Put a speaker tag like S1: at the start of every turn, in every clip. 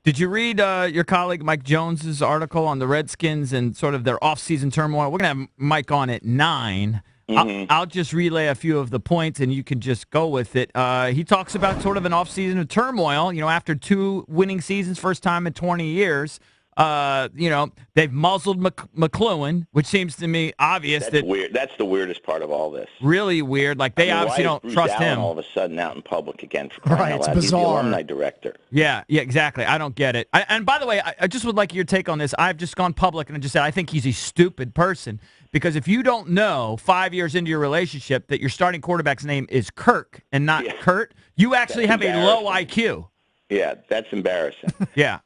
S1: Did you read your colleague Mike Jones's article on the Redskins and sort of their offseason turmoil? We're going to have Mike on at 9. I'll just relay a few of the points, and you can just go with it. He talks about sort of an offseason of turmoil. After 2 winning seasons, first time in 20 years. They've muzzled McLuhan, which seems to me obvious.
S2: That's weird. That's the weirdest part of all this.
S1: Really weird. Like they obviously don't trust
S2: Allen
S1: him.
S2: All of a sudden, out in public again for crying out loud.
S3: It's bizarre.
S2: He's the alumni director.
S1: Yeah, exactly. I don't get it. And by the way, I just would like your take on this. I've just gone public and just said I think he's a stupid person because if you don't know 5 years into your relationship that your starting quarterback's name is Kirk and not Kurt, you actually have a low IQ.
S2: Yeah, that's embarrassing.
S1: Yeah.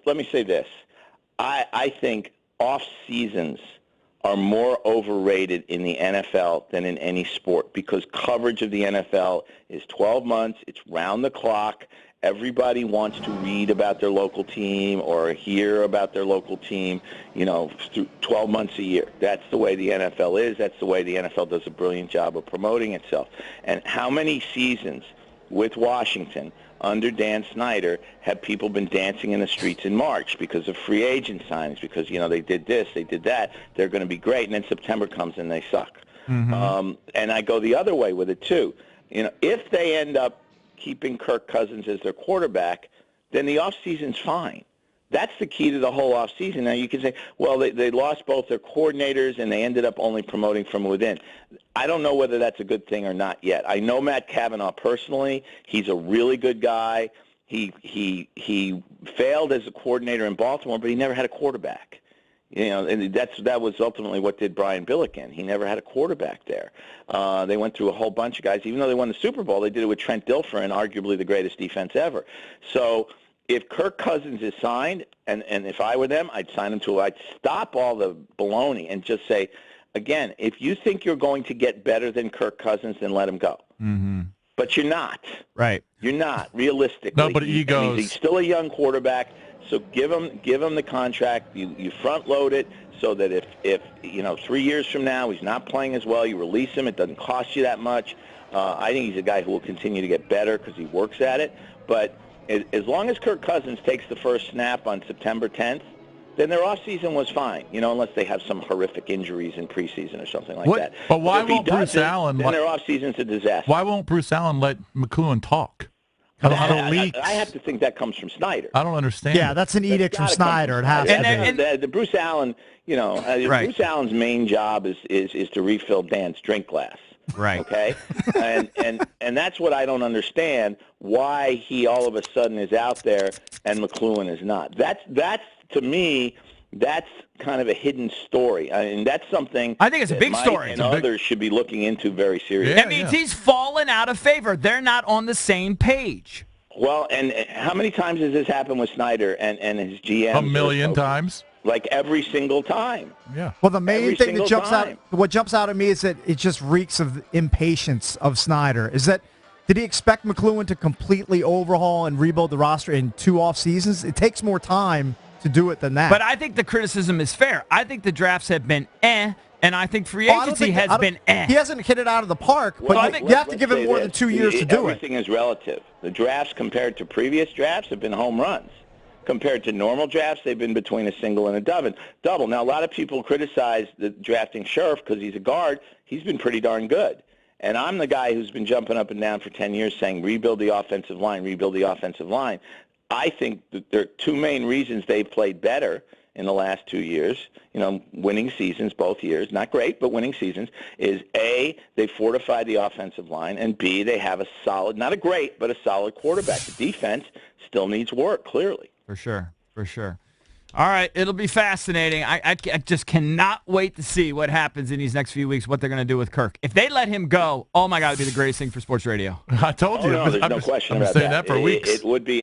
S2: Let me say this. I think off seasons are more overrated in the NFL than in any sport because coverage of the NFL is 12 months. It's round the clock. Everybody wants to read about their local team or hear about their local team, through 12 months a year. That's the way the NFL is. That's the way the NFL does a brilliant job of promoting itself. And how many seasons with Washington under Dan Snyder have people been dancing in the streets in March because of free agent signings, because, they did this, they did that, they're going to be great, and then September comes and they suck. And I go the other way with it, too. If they end up keeping Kirk Cousins as their quarterback, then the offseason's fine. That's the key to the whole offseason. Now, you can say, well, they lost both their coordinators and they ended up only promoting from within. I don't know whether that's a good thing or not yet. I know Matt Cavanaugh personally. He's a really good guy. He failed as a coordinator in Baltimore, but he never had a quarterback. And that was ultimately what did Brian Billiken. He never had a quarterback there. They went through a whole bunch of guys. Even though they won the Super Bowl, they did it with Trent Dilfer and arguably the greatest defense ever. So if Kirk Cousins is signed, and if I were them, I'd sign him I'd stop all the baloney and just say, again, if you think you're going to get better than Kirk Cousins, then let him go. But you're not.
S1: Right.
S2: You're not, realistically.
S4: No, but egos.
S2: He's still a young quarterback, so give him the contract. You front load it so that if 3 years from now he's not playing as well, you release him. It doesn't cost you that much. I think he's a guy who will continue to get better because he works at it. But as long as Kirk Cousins takes the first snap on September 10th, then their offseason was fine, unless they have some horrific injuries in preseason or something like that.
S4: But why
S2: if he
S4: won't Bruce
S2: doesn't,
S4: Allen
S2: then their offseason's a disaster.
S4: Why won't Bruce Allen let McLuhan talk? I
S2: have to think that comes from Snyder.
S4: I don't understand.
S3: Yeah, that's an edict from Snyder. It has to be.
S2: The Bruce Allen,
S1: Right.
S2: Bruce Allen's main job is to refill Dan's drink glass.
S1: Right.
S2: Okay? and that's what I don't understand, why he all of a sudden is out there and McLuhan is not. That's to me, that's kind of a hidden story. I mean, that's something
S1: I think it's a big
S2: Mike
S1: story.
S2: and others should be looking into very seriously.
S1: That means he's fallen out of favor. They're not on the same page.
S2: Well, and how many times has this happened with Snyder and his GM?
S4: A million times.
S2: Like every single time.
S4: Yeah.
S3: Well, the main thing that jumps
S2: time.
S3: out, what jumps out at me is that it just reeks of impatience of Snyder. Did he expect McLuhan to completely overhaul and rebuild the roster in 2 off seasons? It takes more time to do it than that.
S1: But I think the criticism is fair. I think the drafts have been and I think free agency has been
S3: He hasn't hit it out of the park, but you have to give him more than 2 years to do it.
S2: Everything is relative. The drafts compared to previous drafts have been home runs. Compared to normal drafts, they've been between a single and a double. Now, a lot of people criticize the drafting Sheriff because he's a guard. He's been pretty darn good. And I'm the guy who's been jumping up and down for 10 years saying, rebuild the offensive line, rebuild the offensive line. I think that there are 2 main reasons they've played better in the last 2 years, winning seasons both years, not great, but winning seasons, is A, they fortified the offensive line, and B, they have a solid, not a great, but a solid quarterback. The defense still needs work, clearly.
S1: For sure. All right, it'll be fascinating. I just cannot wait to see what happens in these next few weeks, what they're going to do with Kirk. If they let him go, oh, my God, it would be the greatest thing for sports radio.
S4: I told you.
S2: No, there's no question about that.
S4: I've been saying that for weeks.
S2: It would be.